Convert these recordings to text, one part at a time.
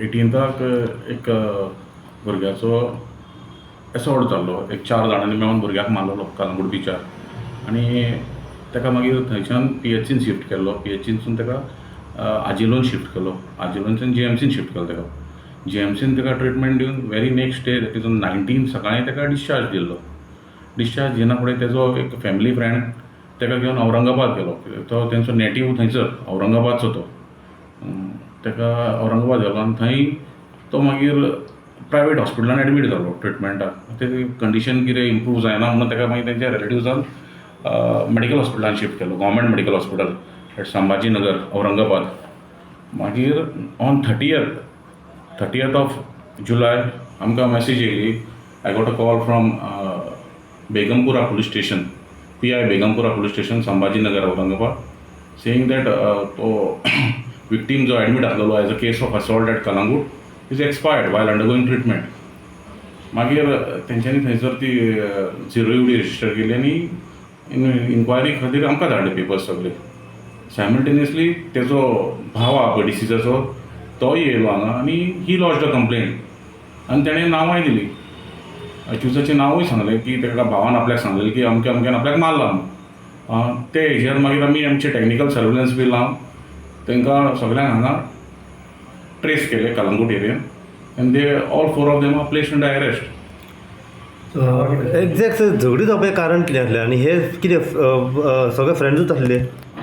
18क एक भुरग्याचो एसॉल्ट जाल्लो. एक 4 जाणांनी मेळून भुरग्याक मारलेलो कलंगूट बिचार आनी ताका मागीर थंयच्यान PHCन शिफ्ट केल्लो. PHCनसून ताका आजिलोन शिफ्ट केलो. आजिलोनच्यान GMCन शिफ्ट केलो ताका. GMCन ताका ट्रिटमेंट दिवन व्हेरी नेक्स्ट डे 19 सकाळीं ताका डिस्चार्ज दिल्लो. डिस्चार्ज दिना फुडें तेजो एक फॅमिली फ्रेंड ताका घेवन औरंगाबाद गेलो. तो तेंचो नेटीव थंयसर औरंगाबादचो तो. ताका औरंगाबाद गेलो आनी थंय तो मागीर प्रायवेट हॉस्पिटलान एडमीट जालो ट्रिटमेंटाक. तेजी कंडिशन कितें इम्प्रूव जायना म्हणून ताका मागीर तेंच्या रिलेटिव्जान मेडिकल हॉस्पिटलान शिफ्ट केलो. Government medical hospital at Sambhajinagar Aurangabad. मागीर ऑन 30th ऑफ जुलाय आमकां मॅसेज येयली. I got a call from Begumpura police station, PI Begumpura police station Sambhajinagar Aurangabad, saying that तो विक्टीम जो एडमीट आसलेलो as a case of assault at Calangute is expired while undergoing treatment. मागीर तेंच्यांनी थंयसर ती 0 UD रजिस्टर केली आनी इन्क्वायरी खातीर आमकां धाडले पेपर्स सगळे. सायमल्टेनियसली तेजो भाव आहा पळय डिसिजाचो तोय येयलो हांगा आनी ही लॉज्ड अ कंप्लेंट आनी तेणें नांवांय दिलीं. अक्युजाचें नांवूय सांगलें की ताका भावान आपल्याक सांगलेलें की अमक्या अमक्यान आपल्याक मारला म्हणून. ते हेजेर मागीर आमी आमचे टॅक्निकल सर्वेलन्स बी लावन तांकां सगळ्यांक हांगा ट्रेस केले कलंगूट एरियन and they all 4 of them are placed under arrest. Exact झगडी जावपाचें कारण कितें आसलें आनी हे कितें सगळे फ्रेंड्सूच आसले?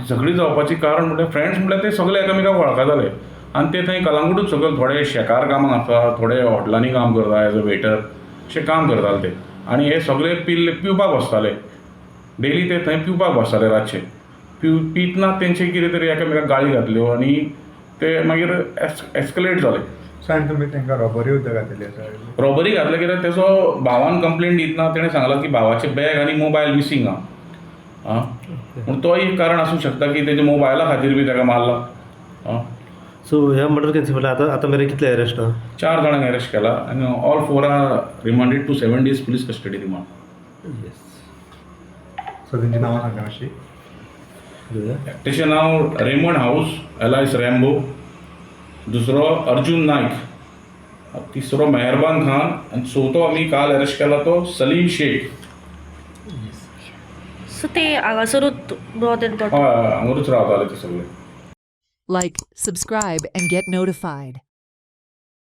झगडी जावपाचें कारण म्हटल्यार फ्रेंड्स म्हटल्यार ते सगळे एकामेकाक वळखा जाले आनी ते थंय कलंगूटूच सगळे थोडे शेकार कामाक आसा, थोडे हॉटेलांनी काम करता एज अ वेटर अशें काम करताले ते. आनी हे सगळे पिवपाक बसताले. डेली ते थंय पिवपाक बसताले रातचे. पितना तेंचे कितें तरी एकामेकाक गाळी घातल्यो आनी ते मागीर एस्कलेट जाले. आनी तुमी तांकां रॉबरी सुद्दां घातली आसा? रॉबरी घातले कित्याक तेजो भावान कंप्लेंट दितना तेणें सांगलां की भावाचे बॅग आनी मोबायल मिसींग आहा. पूण तोय एक कारण आसूंक शकता की तेज्या मोबायला खातीर बी ताका मारला. सो ह्या मर्डर केसी फाटल्यान आतां मेरेन कितले अरेस्ट आहा? 4 जाणांक अरेस्ट केला आनी all 4 are remanded to 7 days police custody remand. So तेंची नांवां सांगा मातशी. तेचें नांव रेमंड हाऊस एलायस रॅम्बो, दुसरो अर्जुन नायक, तिसरो मेहरबान खान आनी चवथो आमी काल अरेस्ट केला तो सलीम शेख. सो ते हांगासरूच हय हांगारूच रावताले ते सगळे. Like, subscribe, and get notified.